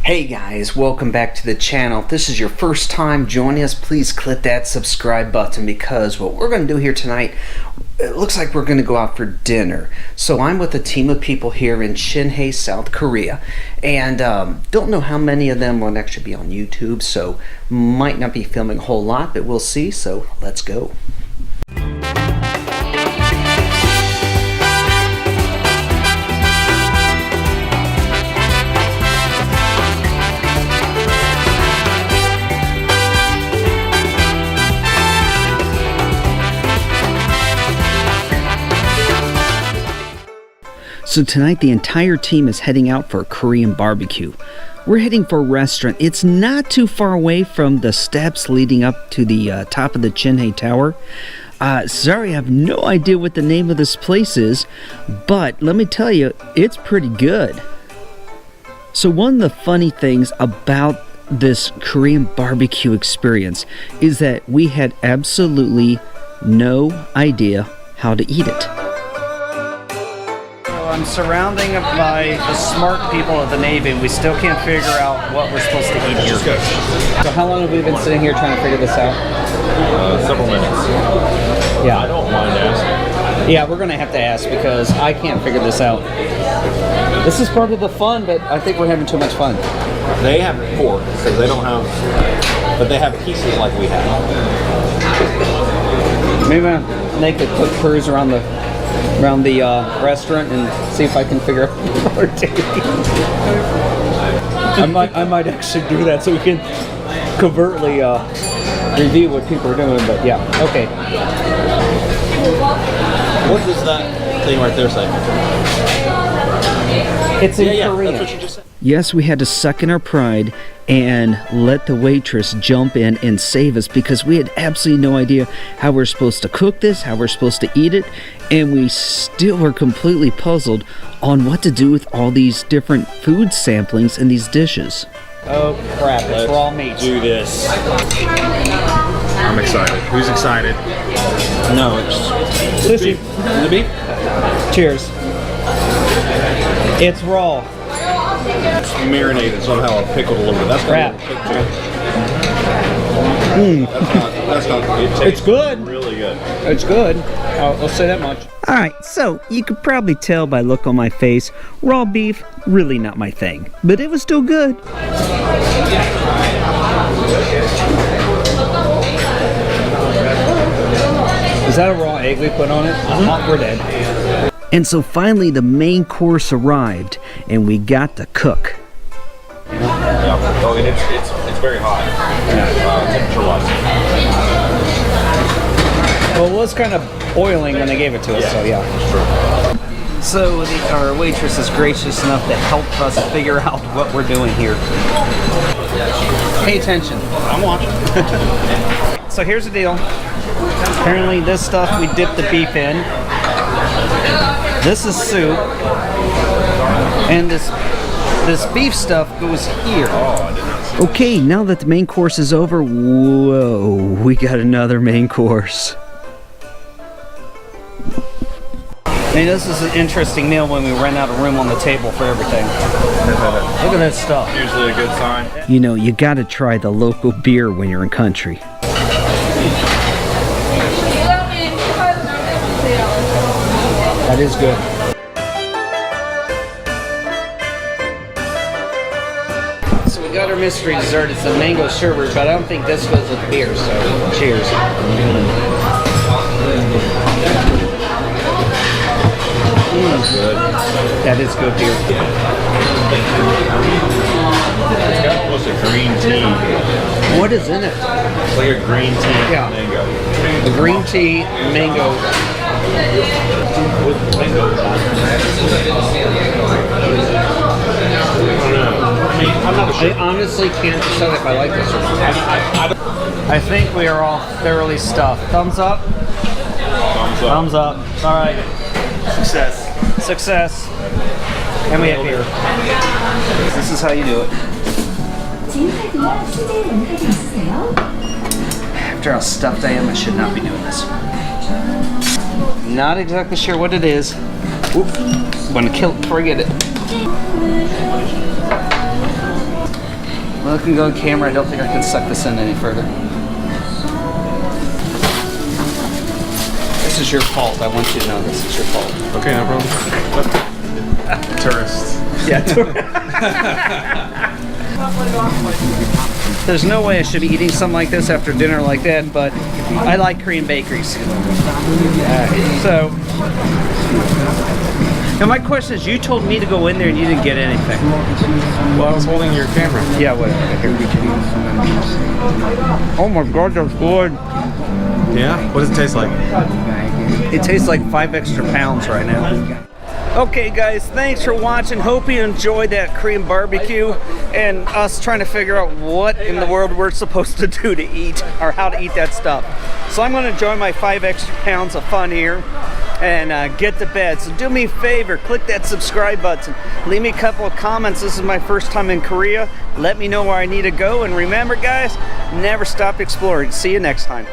Hey guys, welcome back to the channel. If this is your first time joining us, please click that subscribe button because what we're going to do here tonight, it looks like we're going to go out for dinner. So I'm with a team of people here in Jinhae, South Korea, and don't know how many of them will actually be on YouTube, so might not be filming a whole lot, but we'll see, so let's go. So tonight the entire team is heading out for a Korean barbecue. We're heading for a restaurant. It's not too far away from the steps leading up to the top of the Jinhae Tower. Sorry, I have no idea what the name of this place is, but let me tell you, it's pretty good. So one of the funny things about this Korean barbecue experience is that we had absolutely no idea how to eat it. I'm surrounding by the smart people of the Navy. We still can't figure out what we're supposed to eat here. So how long have we been sitting here trying to figure this out? Several minutes. Yeah. I don't mind asking. Yeah, we're going to have to ask because I can't figure this out. This is part of the fun, but I think we're having too much fun. They have pork, because they don't have, but they have pieces like we have. Maybe I'll make a quick cruise around the restaurant and see if I can figure out what we're doing. I might actually do that so we can covertly review what people are doing, but yeah, okay. What does that thing right there say? It's in Korean. That's what you just said. Yes, we had to suck in our pride and let the waitress jump in and save us because we had absolutely no idea how we're supposed to cook this, how we're supposed to eat it, and we still were completely puzzled on what to do with all these different food samplings in these dishes. Oh crap, it's raw meat. Do this. I'm excited. Who's excited? No, it's Listen, the beef. cheers. It's raw. It's marinated somehow or pickled a little bit. That's crap. That's not. It's good. Really good. It's good. I'll say that much. Alright, so you could probably tell by look on my face, raw beef, really not my thing. But it was still good. Is that a raw egg we put on it? We're dead. And so finally the main course arrived, and we got to cook. Yeah. Oh, and it's very hot. Temperature-wise. Well, it was kind of boiling when they gave it to us, so yeah. True. So our waitress is gracious enough to help us figure out what we're doing here. Pay attention. I'm watching. So here's the deal. Apparently this stuff we dip the beef in. This is soup. And this beef stuff goes here. Okay, now that the main course is over, whoa, we got another main course. Hey, this is an interesting meal when we ran out of room on the table for everything. Look at that stuff. Usually a good sign. You know, you gotta try the local beer when you're in country. That is good. So we got our mystery dessert. It's a mango sherbet, but I don't think this goes with beer, so cheers. Good. That is good beer. It's got almost a green tea. What is in it? It's like a green tea mango. The green tea mango. With mango. I honestly can't decide if I like this or not. I think we are all thoroughly stuffed. Thumbs up? Thumbs up. Thumbs up. All right. Success. Success. And we have beer. This is how you do it. After how stuffed I am, I should not be doing this. Not exactly sure what it is. Oop. I'm gonna kill it before I get it. Looking good camera, I don't think I can suck this in any further. This is your fault. I want you to know this is your fault. Okay, no problem. Tourist. Yeah. There's no way I should be eating something like this after dinner like that, but I like Korean bakeries. So, now my question is, you told me to go in there and you didn't get anything. Well, I was holding your camera. Yeah, whatever. Oh my god, that's good. Yeah? What does it taste like? It tastes like 5 extra pounds right now. Okay guys, thanks for watching. Hope you enjoyed that Korean barbecue and us trying to figure out what in the world we're supposed to do to eat, or how to eat that stuff. So I'm going to enjoy my 5 extra pounds of fun here and get to bed. So do me a favor, click that subscribe button. Leave me a couple of comments. This is my first time in Korea. Let me know where I need to go. And remember guys, never stop exploring. See you next time.